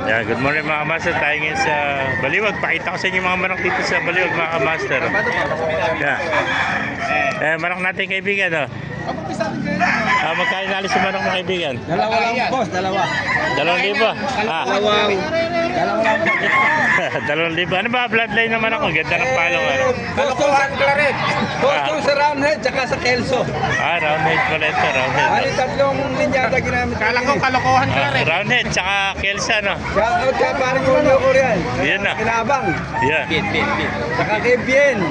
Yeah, good morning mga master. Tayo ngayon sa Baliwag. Pakita ko sa inyo mga manok dito sa Baliwag mga master. Yeah. Manok natin kaibigan. Magkano nalis sa manok mga kaibigan? Dalawa lang boss, dalawa. 2,000. Dalawa lang. 2,000. Ano ba bloodline ng manok? Ang ganda ng palong. Kalokohan Claret. Boston sa Roundhead, tsaka sa Kelso. Roundhead pala ito. Roundhead. Ano tatlong linyata ginamit? Kala ko kalokohan Claret. Roundhead, tsaka Kelsa, no? Shoutout ka paring Julio Korean. Yan na. Kinabang. Yan. Tsaka kay Bien.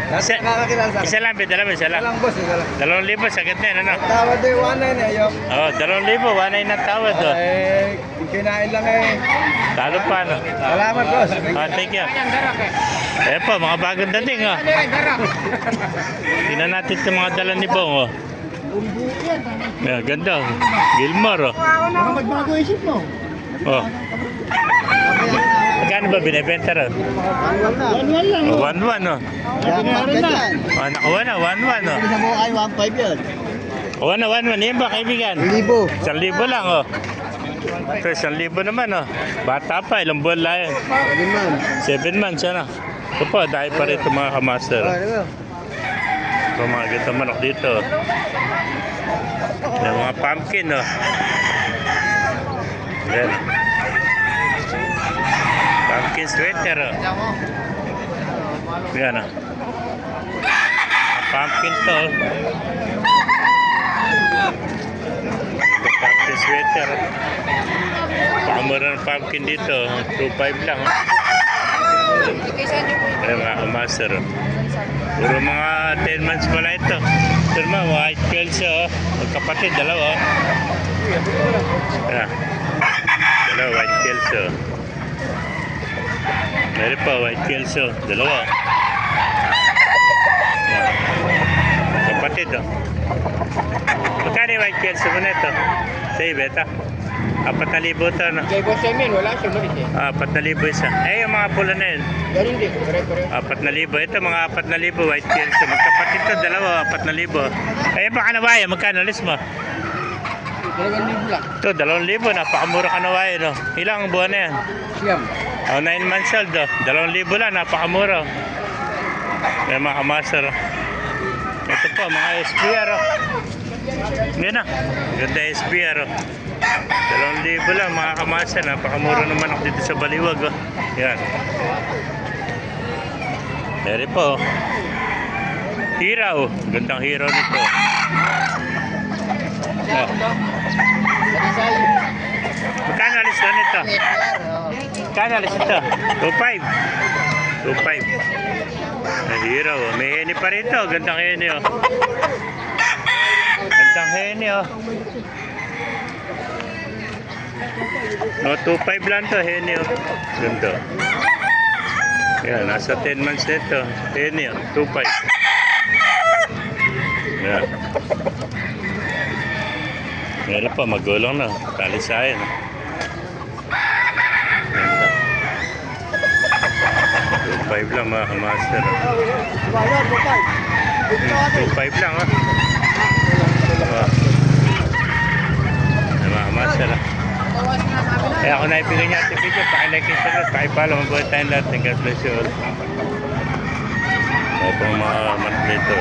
Isa, Nakakakilala sa akin. isa lang, dalawa, isa lang. Walang boss, isa lang. 2,000, sagad na yun, ano? Tawad eh, 1-9 eh, ayok. 2,000, 1,900 ng tawad, oh. Kinain lang eh. Talo pa, no? Salamat boss. Thank you. Po, mga bagong dating, oh. Tingnan natin itong mga dala ni Bong, oh. Ganda, oh. Gilmore, oh. Baka magbago isip mo. Oh. Magkano ba binibenta rin? 1-1 lang. 1,1, oh. Binayaran na. Nakuha na, 1,1, oh. Isa mo ay 1-5 yun. Kuha na, 1,1. Yan ba, kaibigan? 1,000. 1,000 lang, oh. Ito, 1,000 naman, oh. Bata pa, ilang buwan lang yan. 7 months, ano? Ito po, dahil pa rin ito mga kamaster. Ito mga ganda manok dito. Yung mga pumpkin, oh. Yan. Pumpkin sweater, oh. Yan, oh. Pumpkin to, oh. Ito, pumpkin sweater. Pakamura ng pumpkin dito. 2,500 lang, oh. Ayan mga kamaster, oh. Puro mga 10 months pala ito. Ito naman, white Kelso, oh. Magkapatid, dalawa, oh. Ayan. Dalawa, white Kelso. Meron pa, white Kelso. Dalawa. Ayan. Kapatid, oh. Magkano yung white Kelso mo na ito? Sa'yo, beta? 4,000 ito, no? Kay Boss Emin, wala siya malit eh. 4,000 isa. Yung mga pula na yun. Ganun din, pare-pare. 4,000. Ito, mga 4,000 white Kelso. Magkapatid ito, dalawa, 4,000. Baka nawaya, magkano alis mo? 2,000 lang. Ito, 2,000. Napakamura ka nawaya, no? Ilang buwan na yan? Siyam. 9 months old, oh. 2,000 lang, napakamura. May mga kamaster, oh. Ito po, mga SPR, oh. Yan na. Ganda SPR, oh. 2,000 lang, mga kamaster. Napakamura naman ako dito sa Baliwag, oh. Yan. Meron po, oh. Hiraw. Gandang hiraw nito. Oh. Magkano alis doon ito? Magkano alis ito? 2,500. 2,500. Hiraw, oh. May heni pa rin ito. Gandang heni, oh. Gandang heni, oh. No, 2,500 lang to, heni, oh. Ganda. Yan, nasa 10 months nito. Heni, oh. 2,500. Yan. Meron pa, magulong na. Talisayan. Ganda. 2,500 lang mga kamaster. 2,500 lang, oh. Mga kamaster, oh. Kaya kung naibigay niya ating video, pakilike yung sunod, pakipalo, mabuhay tayong lahat. God bless you all. Ito mga manok dito.